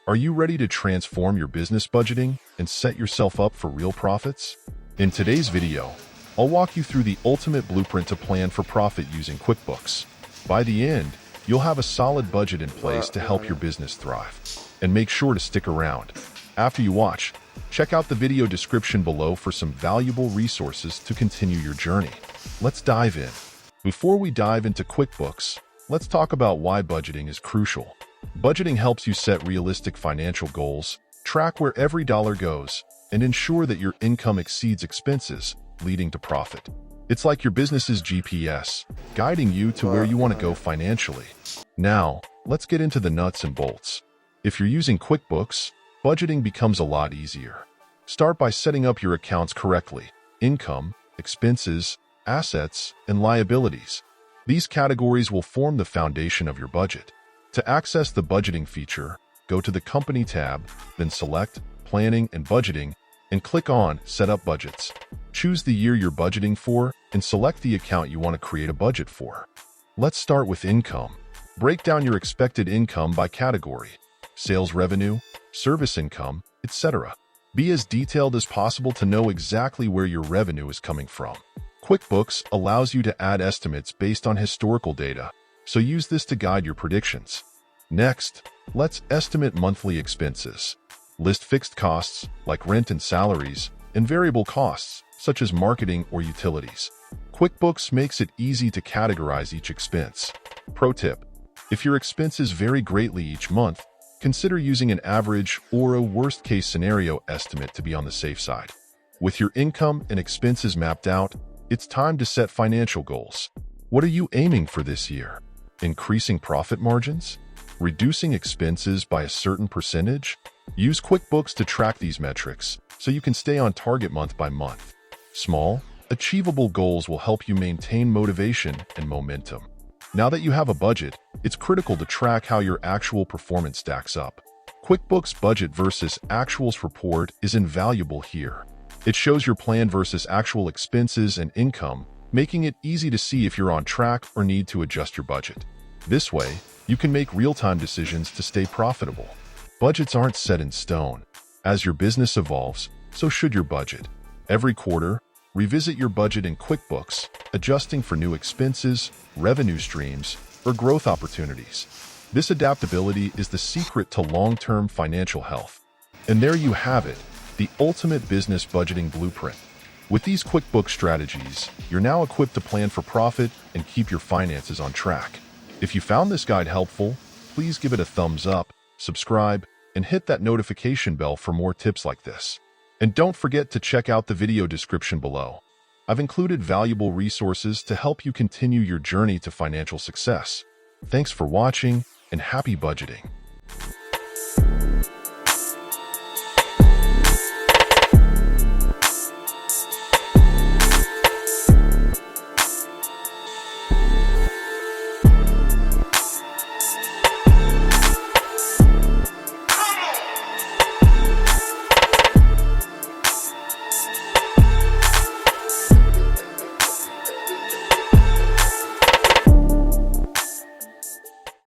Are you ready to transform your business budgeting and set yourself up for real profits? In today's video, I'll walk you through the ultimate blueprint to plan for profit using QuickBooks. By the end, you'll have a solid budget in place to help your business thrive. And make sure to stick around. After you watch, check out the video description below for some valuable resources to continue your journey. Let's dive in. Before we dive into QuickBooks, let's talk about why budgeting is crucial. Budgeting helps you set realistic financial goals, track where every dollar goes, and ensure that your income exceeds expenses, leading to profit. It's like your business's GPS, guiding you to where you want to go financially. Now, let's get into the nuts and bolts. If you're using QuickBooks, budgeting becomes a lot easier. Start by setting up your accounts correctly: income, expenses, assets, and liabilities. These categories will form the foundation of your budget. To access the budgeting feature, go to the Company tab, then select Planning and Budgeting, and click on Set Up Budgets. Choose the year you're budgeting for and select the account you want to create a budget for. Let's start with income. Break down your expected income by category: sales revenue, service income, etc. Be as detailed as possible to know exactly where your revenue is coming from. QuickBooks allows you to add estimates based on historical data, so use this to guide your predictions. Next, let's estimate monthly expenses. List fixed costs, like rent and salaries, and variable costs, such as marketing or utilities. QuickBooks makes it easy to categorize each expense. Pro tip: if your expenses vary greatly each month, consider using an average or a worst-case scenario estimate to be on the safe side. With your income and expenses mapped out, it's time to set financial goals. What are you aiming for this year? Increasing profit margins? Reducing expenses by a certain percentage? Use QuickBooks to track these metrics so you can stay on target month by month. Small, achievable goals will help you maintain motivation and momentum. Now that you have a budget, it's critical to track how your actual performance stacks up. QuickBooks Budget versus Actuals report is invaluable here. It shows your plan versus actual expenses and income, making it easy to see if you're on track or need to adjust your budget. This way, you can make real-time decisions to stay profitable. Budgets aren't set in stone. As your business evolves, so should your budget. Every quarter, revisit your budget in QuickBooks, adjusting for new expenses, revenue streams, or growth opportunities. This adaptability is the secret to long-term financial health. And there you have it, the ultimate business budgeting blueprint. With these QuickBooks strategies, you're now equipped to plan for profit and keep your finances on track. If you found this guide helpful, please give it a thumbs up, subscribe, and hit that notification bell for more tips like this. And don't forget to check out the video description below. I've included valuable resources to help you continue your journey to financial success. Thanks for watching, and happy budgeting.